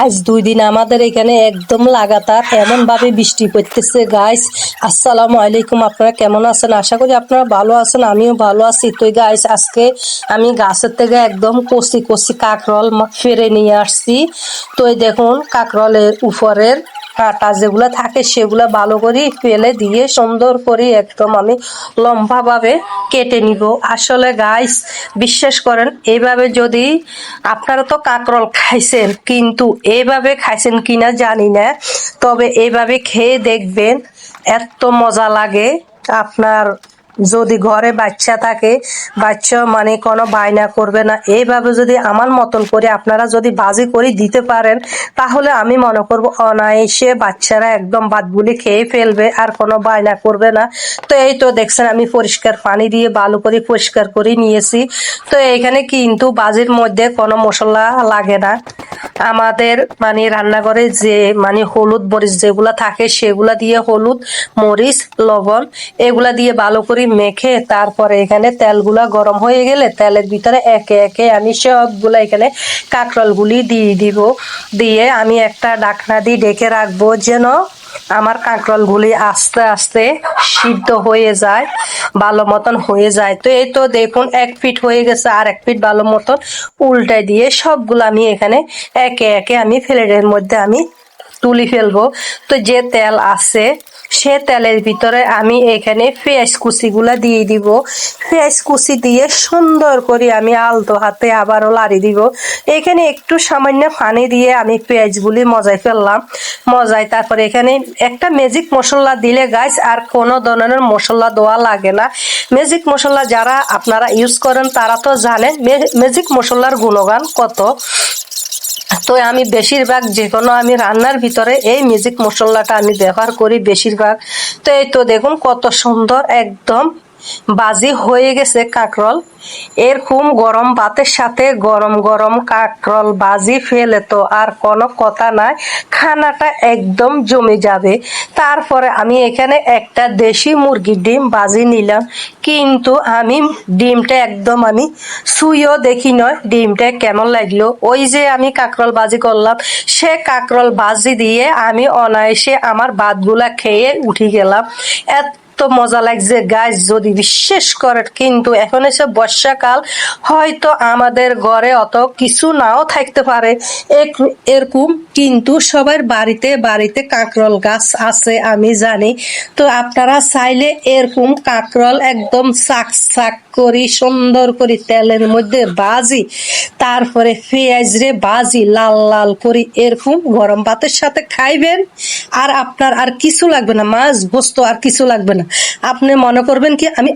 আজ 2 দিন আমাদের এখানে একদম লাগাতার এমন ভাবে বৃষ্টি পড়তেছে গাইস। আসসালামু আলাইকুম, আপনারা কেমন আছেন? আশা করি আপনারা ভালো আছেন, আমিও ভালো আছি। তো গাইস, আজকে আমি গাছের থেকে একদম কচি কচি কাঁকরোল ফেরে নিয়ে আসছি। তো দেখুন, কাঁকরোলের উপরের কাঁটা যেগুলো থাকে সেগুলো ভালো করে ফেলে দিয়ে সুন্দর করে একদম আমি লম্বা ভাবে কেটে নিব। আসলে গাইস, বিশ্বাস করেন, এইভাবে যদি আপনারা তো কাঁকরোল খাইছেন, কিন্তু এইভাবে খাইছেন কিনা জানি না, তবে এইভাবে খেয়ে দেখবেন, এত মজা লাগে। আপনার যদি ঘরে বাচ্চা থাকে, বাচ্চা মানে কোনো বায়না করবে না। এইভাবে যদি আমার মতন করে আপনারা যদি ভাজি করে দিতে পারেন, তাহলে আমি মনে করব অনায়াসে বাচ্চারা একদম ভাতগুলি খেয়ে ফেলবে আর কোনো বায়না করবে না। তো এই তো দেখছেন, আমি পরিষ্কার পানি দিয়ে ভালো করে পরিষ্কার করে নিয়েছি। তো এইখানে কিন্তু ভাজির মধ্যে কোনো মশলা লাগে না। আমাদের মানে রান্নাঘরে যে মানে হলুদ মরিচ যেগুলা থাকে সেগুলা দিয়ে, হলুদ মরিচ লবণ এগুলা দিয়ে ভালো করে মেখে, তারপরে এখানে তেলগুলা গরম হয়ে গেলে তেলের ভিতরে একে একে আমি সবগুলা এখানে কাঁকরোল গুলি দিয়ে দিব। দিয়ে আমি একটা ঢাকনা দিয়ে ঢেকে রাখবো, যেন আমার কাঁকরোল গুলি আস্তে আস্তে সিদ্ধ হয়ে যায়, ভালো মতন হয়ে যায়। তো এই তো দেখুন, 1 ফিট হয়ে গেছে, আর 1 ফিট ভালো মতন উল্টাই দিয়ে সবগুলো আমি এখানে একে একে আমি প্লেটের মধ্যে আমি তুলে ফেলবো। তো যে তেল আছে সে তেলের ভিতরে আমি এখানে পেঁয়াজ কুচিগুলা দিয়ে দিব। পেঁয়াজ কুচি দিয়ে সুন্দর করে আমি আলতো হাতে আবারও লাড়ি দিব। এখানে একটু সামান্য পানি দিয়ে আমি পেঁয়াজগুলি মজাই ফেললাম। মজাই তারপরে এখানে একটা ম্যাজিক মশলা দিলে গাইস আর কোনো ধরনের মশলা দেওয়া লাগে না। ম্যাজিক মশলা যারা আপনারা ইউজ করেন তারা তো জানেন ম্যাজিক মশলার গুণগান কত। তো আমি বেশিরভাগ যে কোনো আমি রান্নার ভিতরে এই ম্যাজিক মশলাটা আমি ব্যবহার করি বেশিরভাগ। তো এই তো দেখুন কত সুন্দর একদম বাজি হয়ে গেছে কাঁকরোল। এরকম গরম ভাতের সাথে গরম গরম কাঁকরোল বাজি ফেলে তো আর কোনো কথা নাই, খানাটা একদম জমে যাবে। তারপরে আমি এখানে একটা দেশি মুরগির ডিম বাজি নিলাম, কিন্তু আমি ডিমটা একদম আমি ছুঁয়েও দেখি নয় ডিমটা কেমন লাগলো। ওই যে আমি কাঁকরোল বাজি করলাম, সে কাঁকরোল বাজি দিয়ে আমি অনায়াসে আমার ভাতগুলা খেয়ে উঠে গেলাম। তো মজা লাগছে গাইস, যদি বিশ্বাস করেন। কিন্তু এখন এসে বর্ষাকাল, হয়তো আমাদের ঘরে অত কিছু নাও থাকতে পারে এরকম, কিন্তু সবার বাড়িতে বাড়িতে কাঁকরোল গাছ আছে আমি জানি। তো আপনারা চাইলে এরকম কাঁকরোল একদম চাক চাক করি সুন্দর করে তেলের মধ্যে ভাজি, তারপরে পেঁয়াজ রে ভাজি লাল লাল করি এরকম গরম ভাতের সাথে খাইবেন। আর আপনার আর কিছু লাগবে না, মাছ বস্তু আর কিছু লাগবে না। আপনি মনে করবেন কি আমি